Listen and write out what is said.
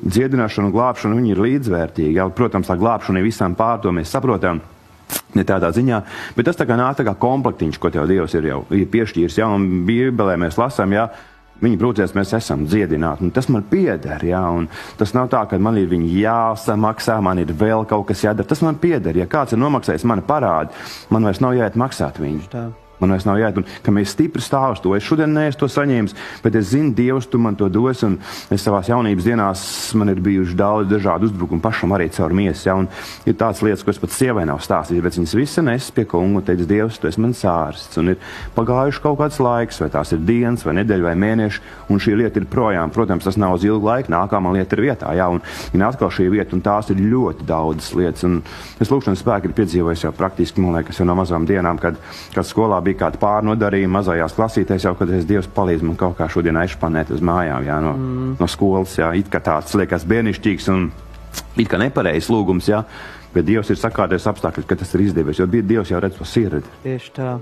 dziedināšana un glābšana, viņi ir līdzvērtīgi. Jā. Protams, tā glābšana ir visām pār, to mēs saprotam. Ne tādā ziņā, bet tas tā kā nāk tā kā komplektiņš, ko tev Dievs ir jau piešķīris, jā, un Bībelē mēs lasām, jā, viņi brūcēs, mēs esam dziedināti, un tas man pieder, jā, un tas nav tā, ka man ir viņi jāsamaksā, man ir vēl kaut kas jādara, tas man pieder, ja kāds ir nomaksājis mani parādi, man vairs nav jāiet maksāt viņu. Tā. Man vairs nav jāiet, un ka mēs stipri stāvus to. Es šodien neesmu to saņēmis, bet es zinu, Dievs, tu man to dos, un es savās jaunības dienās, man ir bijuši daudz dažādu uzbrukumu pašam arī caur miesu, ja, un ir tādas lietas, ko es pat sievai nav stāstījis, bet viņas visa nes pie kungu un teica, Dievs, tu esi mans ārsts, un ir pagājuši kaut kāds laiks, vai tās ir dienas, vai nedēļa, vai mēneši, un šī lieta ir projām. Protams, tas nav uz ilgu laiku, nākamā lieta ir vietā, ja, un ir atkal šī vieta, un tās ir ļoti daudzas lietas, un es lūkšanas spēku ir piedzīvojis jau praktiski, man liekas, jau no mazām dienām, kad skolā bija kāda pārnodarījuma mazajās klasītēs, jau kad Dievs palīdz man kaut kā šodien aizpanēt uz mājām, jā, no skolas, jā, it kā tāds liekas bērnišķīgs un it kā nepareizs lūgums, jā, bet Dievs ir sakārtojis apstākļus, ka tas ir izdevies, jo Dievs jau redz to sirdi. Tieši tā.